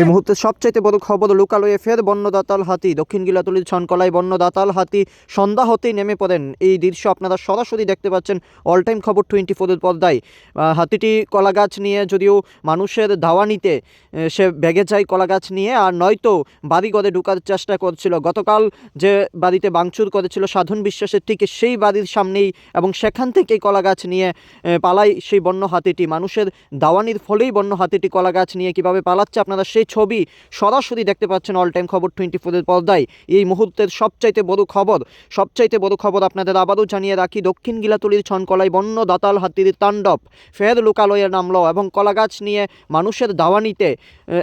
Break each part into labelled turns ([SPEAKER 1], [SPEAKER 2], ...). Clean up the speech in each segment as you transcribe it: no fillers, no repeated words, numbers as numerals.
[SPEAKER 1] এই মুহূর্তে সবচাইতে বড় খবর, লোকালয়ে ফের বন্য দাতাল হাতি। দক্ষিণ গিলাতলির ছনকলায় বন্য দাতাল হাতি সন্ধ্যা হতেই নেমে পড়েন। এই দৃশ্য আপনারা সরাসরি দেখতে পাচ্ছেন অল টাইম খবর 24-এর পর্দায়। হাতিটি কলাগাছ নিয়ে, যদিও মানুষের ধাওয়ানিতে সে বেগে যায় কলাগাছ নিয়ে, আর নয়তো বাড়িঘরে ঢোকার চেষ্টা করছিল। গতকাল যে বাড়িতে ভাঙচুর করেছিল সাধন বিশ্বাসের, ঠিক সেই বাড়ির সামনেই, এবং সেখান থেকেই কলাগাছ নিয়ে পালায় সেই বন্য হাতিটি। মানুষের দাওয়ানির ফলেই বন্য হাতিটি কলাগাছ নিয়ে কিভাবে পালাচ্ছে আপনারা সেই ছবি সরাসরি দেখতে পাচ্ছেন অল টাইম খবর 24-এর পর্দায়। এই মুহূর্তের সবচাইতে বড় খবর আপনাদের আবারও জানিয়ে রাখি, দক্ষিণ গিলাতলির ছনকলায় বন্য দাতাল হাতির তাণ্ডব ফের লোকালয়ে নামল, এবং কলাগাছ নিয়ে মানুষের দাওয়ানিতে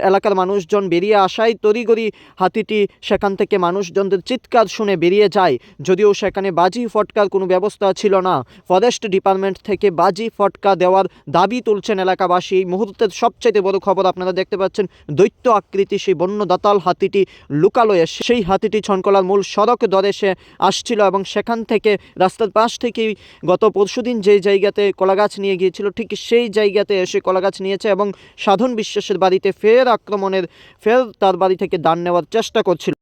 [SPEAKER 1] এলাকার মানুষজন বেরিয়ে আসায় তড়িঘড়ি হাতিটি সেখান থেকে মানুষজনদের চিৎকার শুনে বেরিয়ে যায়। যদিও সেখানে বাজি ফটকার কোনো ব্যবস্থা ছিল না, ফরেস্ট ডিপার্টমেন্ট থেকে বাজি ফটকা দেওয়ার দাবি তুলছেন এলাকাবাসী। এই মুহূর্তের সবচাইতে বড় খবর আপনারা দেখতে পাচ্ছেন, দৈত্য আকৃতি সেই বন্য দাতাল হাতিটি লোকালয়ে, সেই হাতিটি ছনকলার মূল সড়ক ধরে সে আসছিল, এবং সেখান থেকে রাস্তার পাশ থেকেই গত পরশুদিন যেই জায়গাতে কলাগাছ নিয়ে গিয়েছিল, ঠিক সেই জায়গাতে এসে কলাগাছ নিয়েছে, এবং সাধন বিশ্বাসের বাড়িতে ফের তার বাড়ি থেকে দান নেওয়ার চেষ্টা করছিল।